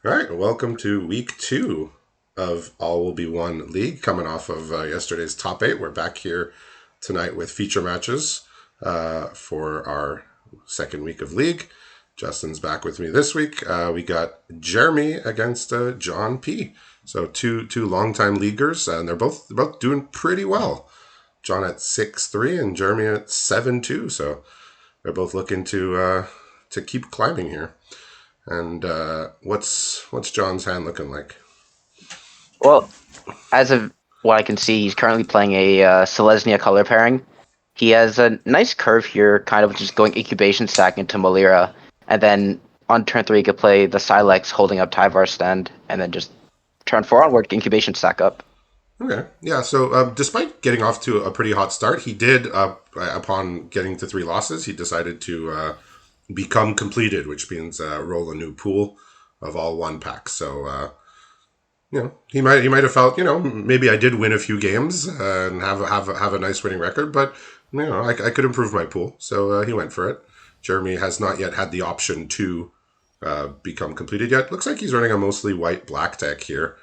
All right, welcome to week 2 of All Will Be One League. Coming off of yesterday's top 8, we're back here tonight with feature matches for our second week of League. Justin's back with me this week. We got Jeremy against John P. So two longtime leaguers, and they're both doing pretty well. John at 6-3 and Jeremy at 7-2. So they're both looking to keep climbing here. And what's John's hand looking like? Well, as of what I can see, he's currently playing a Selesnya color pairing. He has a nice curve here, kind of just going incubation stack into Malira, and then on turn 3 he could play the Silex holding up Tyvar stand, and then just turn 4 onward, incubation stack up. Okay, yeah. So despite getting off to a pretty hot start, he did upon getting to 3 losses, he decided to become completed, which means roll a new pool of all one packs. So he might have felt, maybe I did win a few games and have a nice winning record, but I could improve my pool. So he went for it. Jeremy has not yet had the option to become completed yet. Looks like he's running a mostly white black deck here.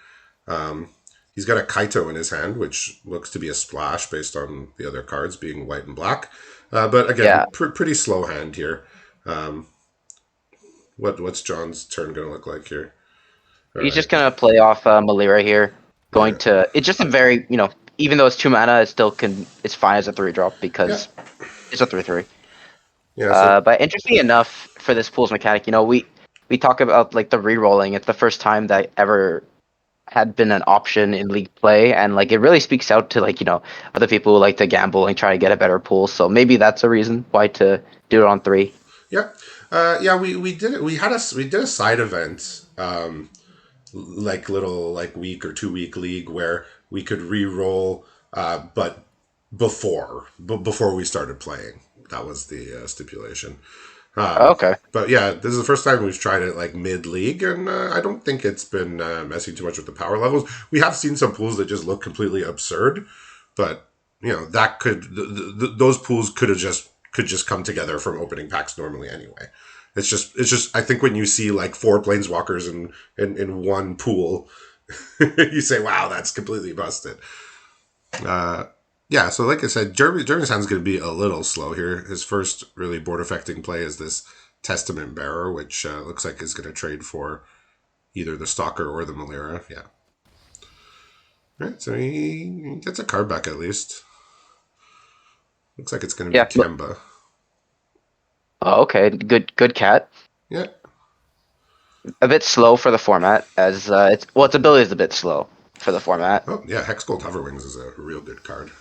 He's got a Kaito in his hand, which looks to be a splash based on the other cards being white and black. But again, Yeah, pretty slow hand here. Um, what's John's turn going to look like here? All he's right. just gonna play off Malira here. Yeah. It's just a very, even though it's 2 mana, it's fine as a 3-drop Yeah. because it's a 3/3. Yeah. So But interestingly enough, for this pool's mechanic, we talk about like the re-rolling. It's the first time that ever had been an option in league play, and like it really speaks out to other people who like to gamble and try to get a better pool. So maybe that's a reason why to do it on 3. yeah. Yeah. We did it. We did a side event. Like little like week or 2 week league where we could re-roll, but before we started playing. That was the stipulation. Okay. But yeah, this is the first time we've tried it like mid league, and I don't think it's been messing too much with the power levels. We have seen some pools that just look completely absurd, but that those pools could just come together from opening packs normally anyway. It's just I think when you see like 4 planeswalkers in one pool, you say, "Wow, that's completely busted." Yeah, so like I said, Jeremy's hand's going to be a little slow here. His first really board affecting play is this Testament Bearer, which looks like is going to trade for either the Stalker or the Malira. Yeah. Right, so he gets a card back at least. Looks like it's going to be Yeah. Kemba. Oh, okay. Good cat. Yeah. A bit slow for the format, as its ability is a bit slow for the format. Oh, yeah, Hexgold Hoverwings is a real good card.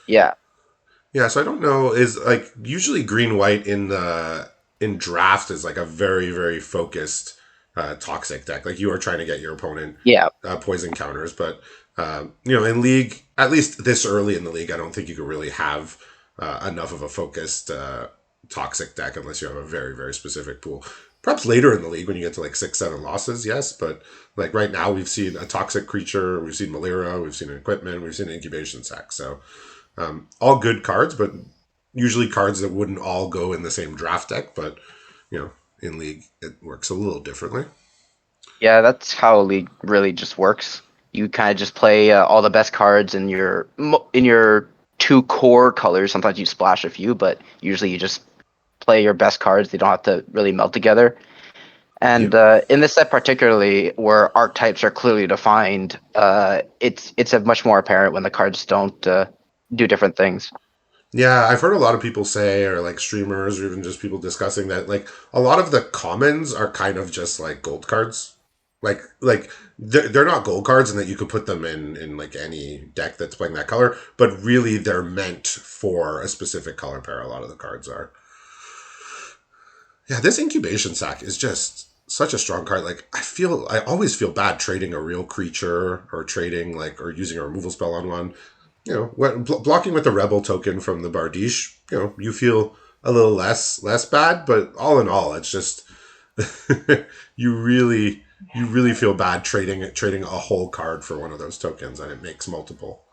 Yeah. Yeah, so I don't know, is like usually green white in draft is like a very, very focused toxic deck. Like you are trying to get your opponent Yeah. poison counters, but in league, at least this early in the league, I don't think you could really have enough of a focused toxic deck unless you have a very, very specific pool. Perhaps later in the league when you get to like 6, 7 losses, yes, but like right now we've seen a toxic creature, we've seen Malira, we've seen an equipment, we've seen an incubation sac. So all good cards, but usually cards that wouldn't all go in the same draft deck. But in league it works a little differently. Yeah, that's how League really just works. You kind of just play all the best cards in your 2 core colors. Sometimes you splash a few, but usually you just play your best cards. They don't have to really meld together. And Yep. in this set particularly, where archetypes are clearly defined, it's a much more apparent when the cards don't do different things. Yeah, I've heard a lot of people say, or like streamers, or even just people discussing that, like a lot of the commons are kind of just like gold cards. Like they're not gold cards, and that you could put them in like any deck that's playing that color. But really, they're meant for a specific color pair. A lot of the cards are. Yeah, this incubation sac is just such a strong card. Like I always feel bad trading a real creature or trading like or using a removal spell on one. Blocking with the rebel token from the Bardiche, you feel a little less bad, but all in all, it's just you really you really feel bad trading a whole card for one of those tokens, and it makes multiple.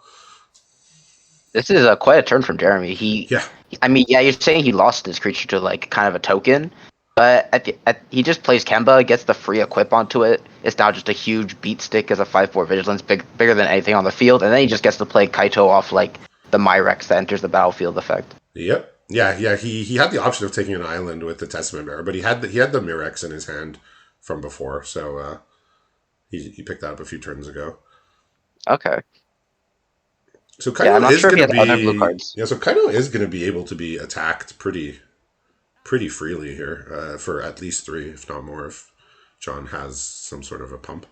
This is quite a turn from Jeremy. Yeah, I mean, yeah, you're saying he lost his creature to like kind of a token, he just plays Kemba, gets the free equip onto it. It's now just a huge beat stick as a 5/4 vigilance, bigger than anything on the field, and then he just gets to play Kaito off like the Myrex that enters the battlefield effect. Yep. Yeah, yeah. He had the option of taking an island with the Testament Bearer, but he had the Mirex in his hand from before, so he picked that up a few turns ago. Okay. So Yeah, I'm Kaido not is sure if he going to has other blue be cards. yeah. So Kaido is going to be able to be attacked pretty freely here for at least three, if not more, if John has some sort of a pump.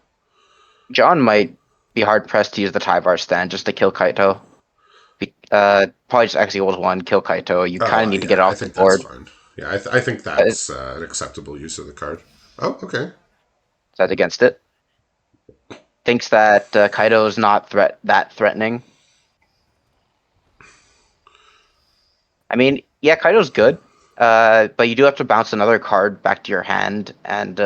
John might be hard pressed to use the Tyvar stand just to kill Kaito. Probably just X equals one, kill Kaito. You kind of Oh need to get yeah, it I off the think that's board. fine. Yeah, I think Uh, that's an acceptable use of the card. Oh, okay. Set against it. Thinks that Kaito is not that threatening. I mean, yeah, Kaito's good, but you do have to bounce another card back to your hand, and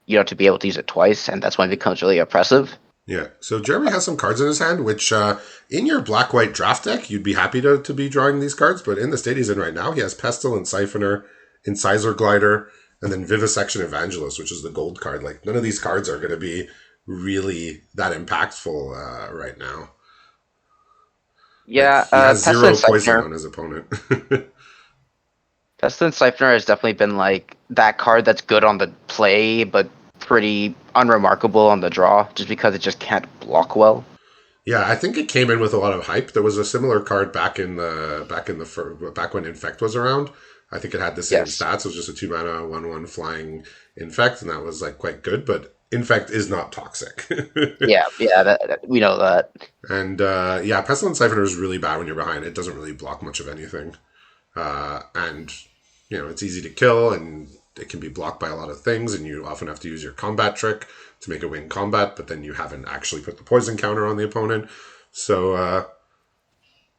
you have to be able to use it twice, and that's when it becomes really oppressive. Yeah. So Jeremy has some cards in his hand, which in your black-white draft deck, you'd be happy to be drawing these cards, but in the state he's in right now, he has Pestle and Siphoner, Incisor Glider, and then Vivisection Evangelist, which is the gold card. Like, none of these cards are going to be really that impactful right now. Like, Yeah, he has zero Pestilent poison Siphoner. on his opponent. Pestilent Siphoner has definitely been like that card that's good on the play, but pretty unremarkable on the draw, just because it just can't block well. Yeah, I think it came in with a lot of hype. There was a similar card back when Infect was around. I think it had the same Yes. stats. It was just a 2 mana 1/1 flying Infect, and that was like quite good. But Infect is not toxic. Yeah, yeah, we know that. And yeah, Pestilence Siphoner is really bad when you're behind. It doesn't really block much of anything, and it's easy to kill, and it can be blocked by a lot of things. And you often have to use your combat trick to make it win combat, but then you haven't actually put the poison counter on the opponent. So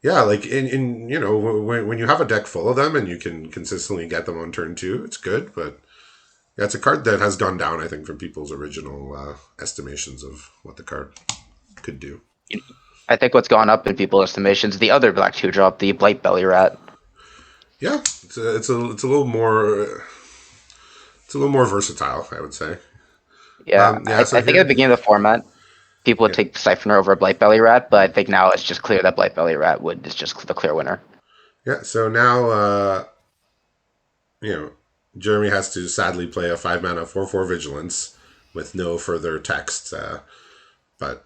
yeah, like in when you have a deck full of them and you can consistently get them on turn two, it's good. But yeah, it's a card that has gone down, I think, from people's original estimations of what the card could do. I think what's gone up in people's estimations, the other black two drop, the Blight Belly Rat. Yeah, it's a little more versatile, I would say. Yeah, Yeah, so I think at the here, beginning of the format, people would yeah, take Siphoner over Blight Belly Rat, but I think now it's just clear that Blight Belly Rat is just the clear winner. yeah. So now, you know, Jeremy has to sadly play a 5 mana 4/4 vigilance with no further text. But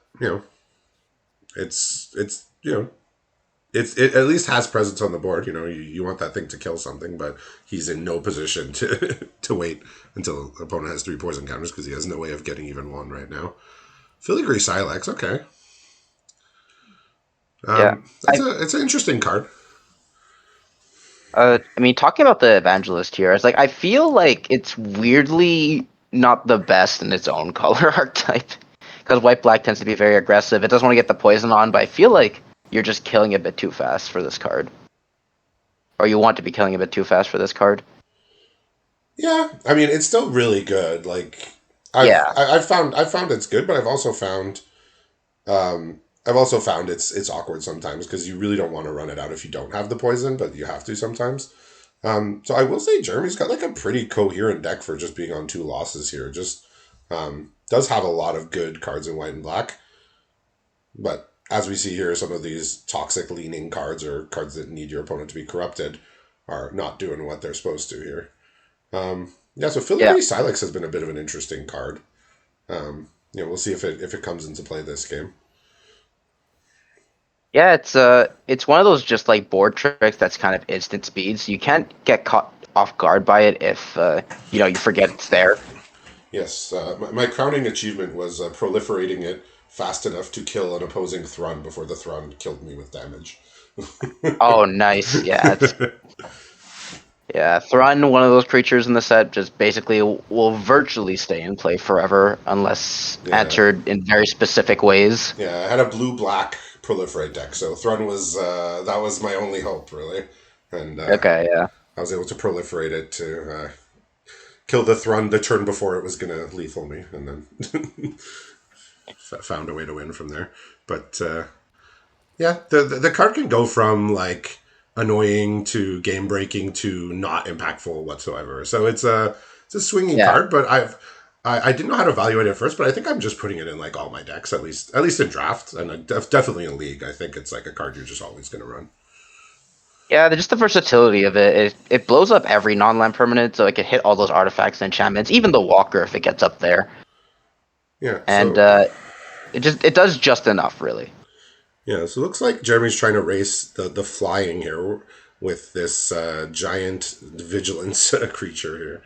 it at least has presence on the board. You want that thing to kill something, but he's in no position to to wait until the opponent has 3 poison counters because he has no way of getting even one right now. Filigree Silex, okay. Yeah, I It's an interesting card. I mean, talking about the Evangelist here, it's like I feel like it's weirdly not the best in its own color archetype because white black tends to be very aggressive. It doesn't want to get the poison on, but I feel like you're just killing a bit too fast for this card, or you want to be killing a bit too fast for this card. Yeah, I mean it's still really good. Like Yeah, I've found it's good, but I've also found it's awkward sometimes because you really don't want to run it out if you don't have the poison, but you have to sometimes. So I will say Jeremy's got like a pretty coherent deck for just being on 2 losses here. Just does have a lot of good cards in white and black, but as we see here, some of these toxic leaning cards or cards that need your opponent to be corrupted are not doing what they're supposed to here. Yeah, so yeah, Filigree Silex has been a bit of an interesting card. We'll see if it comes into play this game. yeah. It's one of those just like board tricks that's kind of instant speed, so you can't get caught off guard by it if you forget it's there. Yes, my crowning achievement was proliferating it fast enough to kill an opposing Thrun before the Thrun killed me with damage. Oh, nice. Yeah, it's yeah. Thrun, one of those creatures in the set, just basically will virtually stay in play forever unless Yeah, answered in very specific ways. yeah. I had a blue-black proliferate deck, so Thrun was that was my only hope really, and Okay, yeah. I was able to proliferate it to kill the Thrun the turn before it was gonna lethal me, and then found a way to win from there. But yeah, the card can go from like annoying to game breaking to not impactful whatsoever. So it's a swinging Yeah. card, but I didn't know how to evaluate it at first, but I think I'm just putting it in like all my decks, at least in draft, and definitely in league. I think it's like a card you're just always going to run. Yeah, just the versatility of it. It blows up every non-land permanent, so it can hit all those artifacts and enchantments, even the Walker if it gets up there. Yeah, And so it does just enough, really. it looks like Jeremy's trying to race the flying here with this giant vigilance creature here.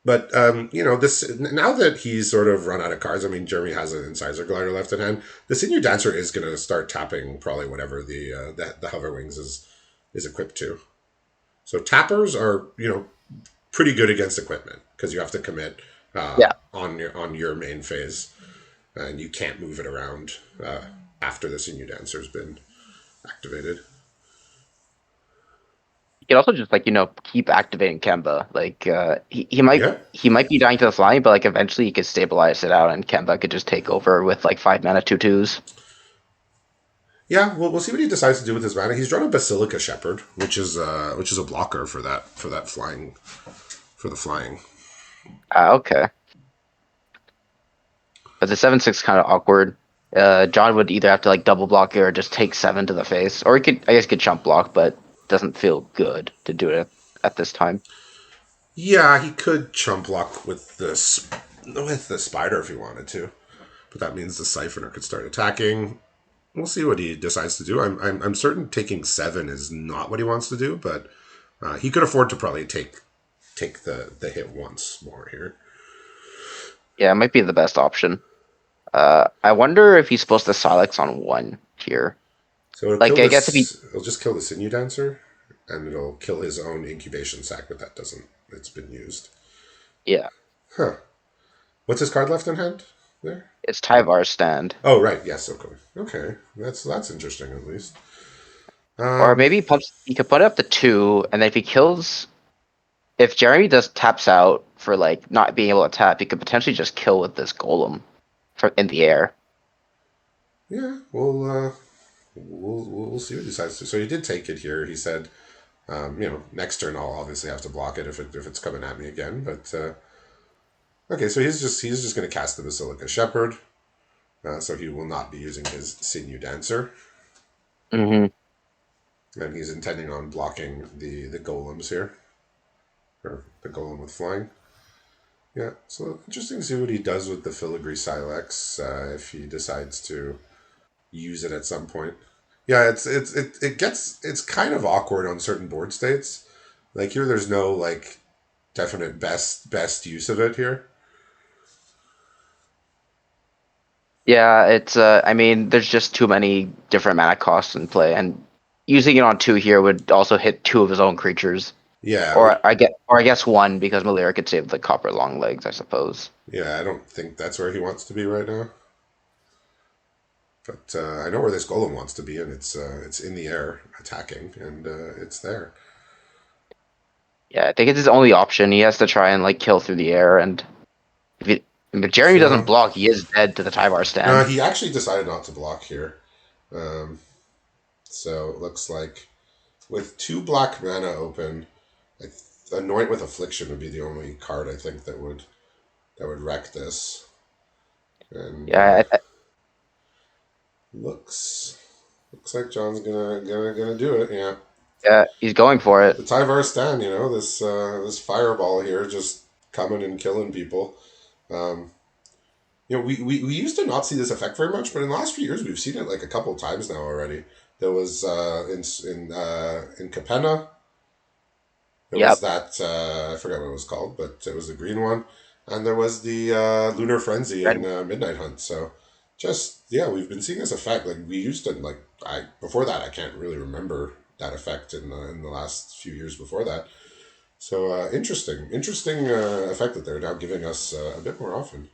But this now that he's sort of run out of cards. I mean, Jeremy has an Incisor Glider left in hand. The Senior Dancer is going to start tapping probably whatever the Hover Wings is equipped to. So tappers are pretty good against equipment because you have to commit Yeah. on your main phase, and you can't move it around after the Senior Dancer's been activated. You can also just keep activating Kemba. Like he might Yeah, he might be dying to the flying, but like eventually he could stabilize it out, and Kemba could just take over with like 5 mana 2/2s. yeah. We'll see what he decides to do with his mana. He's drawn a Basilica Shepherd, which is a blocker for that flying for the flying. Okay. But the 7/6 kind of awkward. John would either have to like double block it or just take 7 to the face, or he could, I guess, he could chump block, but doesn't feel good to do it at this time. Yeah, he could chump block with the spider if he wanted to, but that means the siphoner could start attacking. We'll see what he decides to do. I'm certain taking 7 is not what he wants to do, but he could afford to probably take the hit once more here. Yeah, it might be the best option. I wonder if he's supposed to Silex on 1 here. So it'll Like, kill I guess if he, this. It'll just kill the Sinew Dancer, and it'll kill his own incubation sac, but that doesn't. It's been used. yeah, Huh. What's his card left in hand? There. it's Tyvar's stand. Oh right, yes. Okay. That's interesting at least. Or Um, maybe he could put it up to 2, and then if Jeremy does taps out for like not being able to tap, he could potentially just kill with this golem in the air. yeah, we'll see what he decides to. So he did take it here. He said, next turn I'll obviously have to block it if it's coming at me again. But okay, so he's just going to cast the Basilica Shepherd. So he will not be using his Sinew Dancer, Mm-hmm. and he's intending on blocking the golems here, or the golem with flying. Yeah, so interesting to see what he does with the Filigree Silex if he decides to use it at some point. Yeah, it's kind of awkward on certain board states. Like here, there's no like definite best use of it here. Yeah, it's I mean, there's just too many different mana costs in play, and using it on 2 here would also hit 2 of his own creatures. Yeah, Or I guess 1 because Malira could save the copper long legs, I suppose. yeah. I don't think that's where he wants to be right now. But I know where this golem wants to be, and it's in the air attacking, and it's there. Yeah, I think it's his only option. He has to try and like kill through the air, and if Jeremy doesn't So block, he is dead to the Tyvar no, stand. he actually decided not to block here. So it looks like with 2 black mana open, Anoint with Affliction would be the only card I think that would wreck this. And Yeah, looks like John's gonna do it. Yeah, yeah, he's going for the it. Tyvar stand. This fireball here just coming and killing people. Um, we used to not see this effect very much, but in the last few years we've seen it like a couple of times now already. There was in Capenna. There was Yep. that I forgot what it was called, but it was the green one, and there was the Lunar Frenzy Red. in Midnight Hunt. So, just yeah, we've been seeing this effect. Like we used to I before that I can't really remember that effect in the last few years before that. So interesting effect that they're now giving us a bit more often.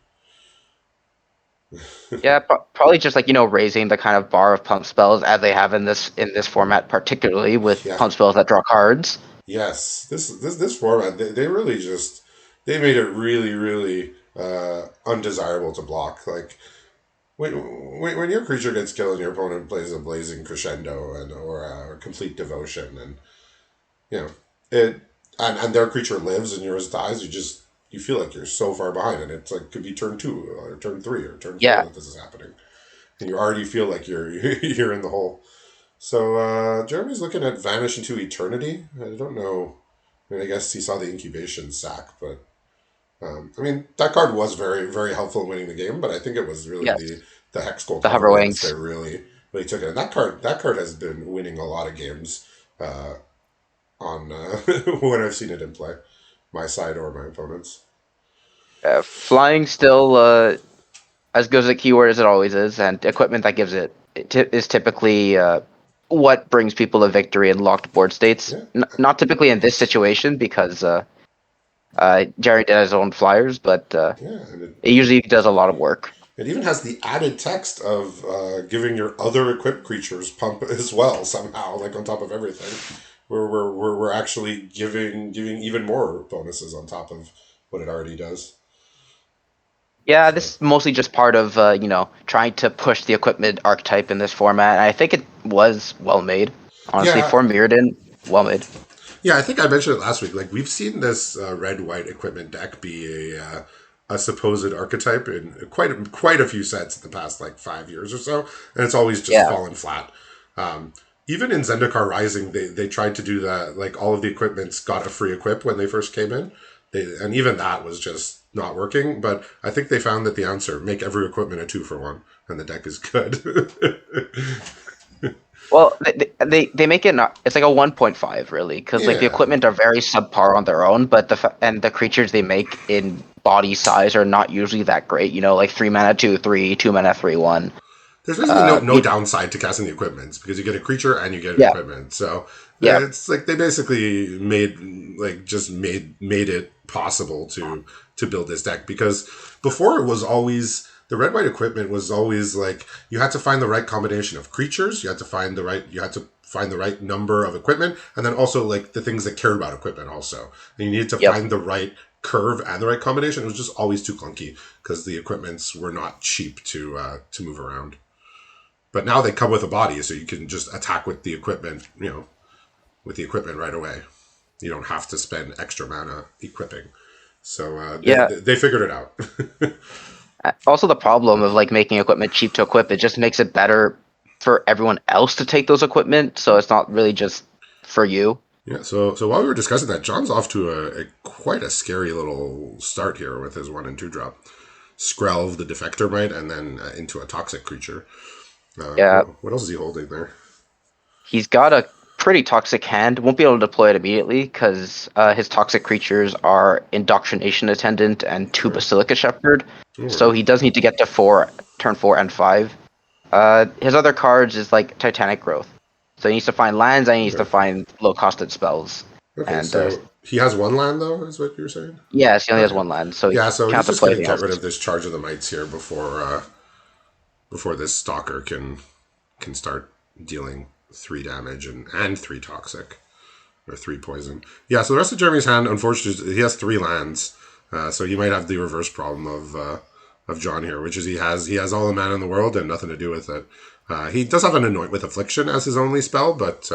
Yeah, probably just like raising the kind of bar of pump spells as they have in this format, particularly with Yeah. pump spells that draw cards. Yes. This format they really just they made it really undesirable to block. Like when your creature gets killed and your opponent plays a blazing crescendo or complete devotion and you know it and their creature lives and yours dies, you feel like you're so far behind, and it's like could be turn 2 or turn 3 or turn 4 Yeah, that this is happening, and you already feel like you're you're in the hole. So Jeremy's looking at Vanish into Eternity. I don't know. I mean, I guess he saw the incubation sack, but I mean that card was very very helpful in winning the game. But I think it was really yes, the Hex Gold the hover hover wings wings. that really took it. And that card has been winning a lot of games uh, on when I've seen it in play, my side or my opponents. Flying still as good as a keyword as it always is, and equipment that gives is typically what brings people a victory in locked board states. Yeah, Not typically in this situation because Jerry did his own flyers, but yeah, and it usually does a lot of work. it even has the added text of giving your other equipped creatures pump as well somehow, like on top of everything. We're actually giving even more bonuses on top of what it already does. Yeah, So this is mostly just part of trying to push the equipment archetype in this format. And I think it was well made, honestly, yeah, for Mirrodin, well made. yeah. I think I mentioned it last week. Like we've seen this red white equipment deck be a supposed archetype in quite a few sets in the past like 5 years or so, and it's always just Yeah, fallen flat. Um, Even in Zendikar Rising, they tried to do that. Like all of the equipments got a free equip when they first came in, and even that was just not working. But I think they found that the answer: make every equipment a 2-for-1, and the deck is good. well, they make it not. It's like a 1.5 really, because like the Yeah, equipment are very subpar on their own, but and the creatures they make in body size are not usually that great. You know, like 3 mana 2/3, 2 mana 3/1. there's basically Uh, no you, downside to casting the equipments because you get a creature and you get an yeah, equipment. So yeah, it's like they basically made it possible to build this deck because before it was always the red white equipment was always like you had to find the right combination of creatures, you had to find the right number of equipment, and then also like the things that cared about equipment also. And you needed to yep. find the right curve and the right combination. It was just always too clunky because the equipments were not cheap to move around. But now they come with a body, so you can just attack with the equipment, with the equipment right away. You don't have to spend extra mana equipping. So Yeah. they figured it out. Also, the problem of like making equipment cheap to equip, it just makes it better for everyone else to take those equipment. So it's not really just for you. Yeah. So while we were discussing that, John's off to a quite a scary little start here with his 1 and 2 drop. Skrelv the Defector Mite, and then into a toxic creature. Yeah, What else is he holding there? he's got a pretty toxic hand. Won't be able to deploy it immediately because his toxic creatures are Indoctrination Attendant and two Okay. Basilica Shepherd. All So right. he does need to get to turn 4 and 5. His other cards is like Titanic Growth. So he needs to find lands and he needs to Okay. find low costed spells. Okay. And So he has one land though, is what you're saying? yes, he only has Okay. one land, so he Yeah. So he's can't just deploy gonna anything get else. rid of this charge of the mites here before this stalker can start dealing 3 damage and 3 toxic or 3 poison. Yeah, so the rest of Jeremy's hand, unfortunately, he has 3 lands, so he might have the reverse problem of John here, which is he has all the mana in the world and nothing to do with it. He does have an Anoint with Affliction as his only spell, but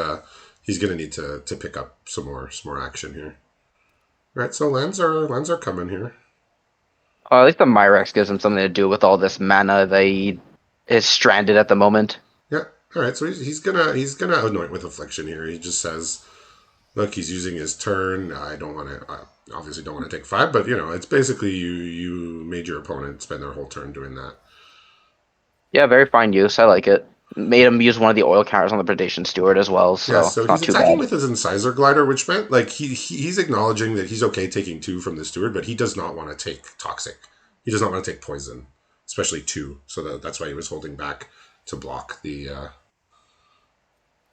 he's going to need to pick up some more action here. All right, so lands are coming here. At least the Myrex gives him something to do with all this mana that he is stranded at the moment. Yeah. All right, so he's gonna Anoint with Affliction here. He just says, look, he's using his turn. I don't want to. I obviously don't want to take 5, but it's basically you made your opponent spend their whole turn doing that. Yeah, very fine use. I like it. Made him use one of the oil counters on the Predation Steward as well, Yeah, so so it's he's not too attacking bad. with his Incisor Glider, which meant like he's acknowledging that he's okay taking 2 from the Steward, but he does not want to take Toxic. He does not want to take Poison, especially 2. So that's why he was holding back to block the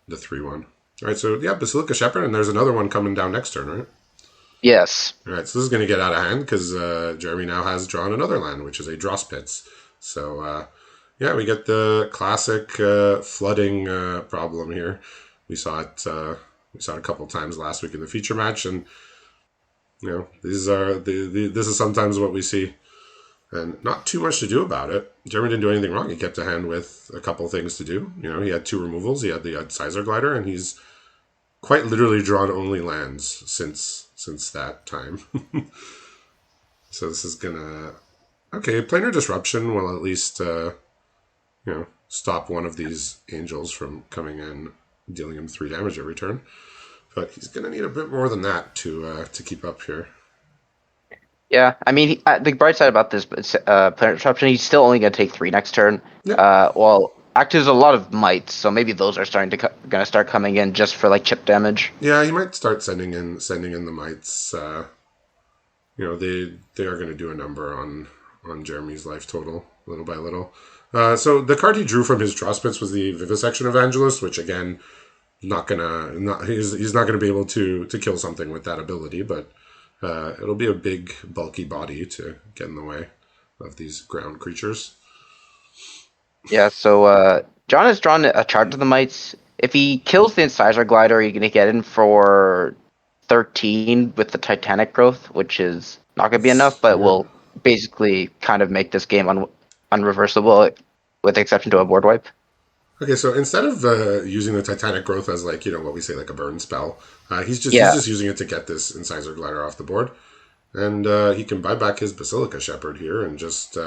3-1. All right, so yeah, Basilica Shepherd, and there's another one coming down next turn, right? Yes. All right, so this is going to get out of hand because Jeremy now has drawn another land, which is a Dross Pits. So yeah, we get the classic flooding problem here. We saw it. We saw it a couple times last week in the feature match, and these are this is sometimes what we see, and not too much to do about it. Jeremy didn't do anything wrong. He kept a hand with a couple things to do. He had 2 removals. He had the Incisor Glider, and he's quite literally drawn only lands since since that time. So this is gonna planar disruption will at least stop one of these angels from coming in, dealing him 3 damage every turn. But he's gonna need a bit more than that to keep up here. Yeah, I mean, the bright side about this planet disruption, he's still only going to take 3 next turn. Yep. Well, actives a lot of mites, so maybe those are starting to gonna start coming in just for like chip damage. Yeah, he might start sending in the mites. They are going to do a number on Jeremy's life total little by little. So the card he drew from his draw spits was the Vivisection Evangelist, which again, he's not gonna be able to kill something with that ability, but it'll be a big bulky body to get in the way of these ground creatures. Yeah, so John has drawn a chart to the mites. If he kills the Incisor Glider, you're going to get in for 13 with the Titanic growth, which is not going to be enough, but Yeah. will basically kind of make this game unreversible, with the exception to a board wipe. Okay, so instead of using the Titanic growth as like what we say like a burn spell, he's Yeah, just using it to get this Incisor Glider off the board, and he can buy back his Basilica Shepherd here and just.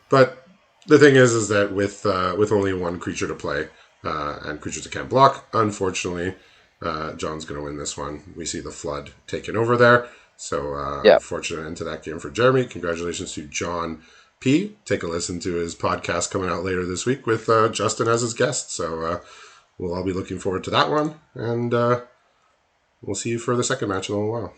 But the thing is that with only one creature to play and creatures that can't block, unfortunately, John's going to win this one. We see the flood taking over there, so yeah. unfortunate end to that game for Jeremy. Congratulations to John P. Take a listen to his podcast coming out later this week with Justin as his guest. So we'll all be looking forward to that one, and we'll see you for the second match in a little while.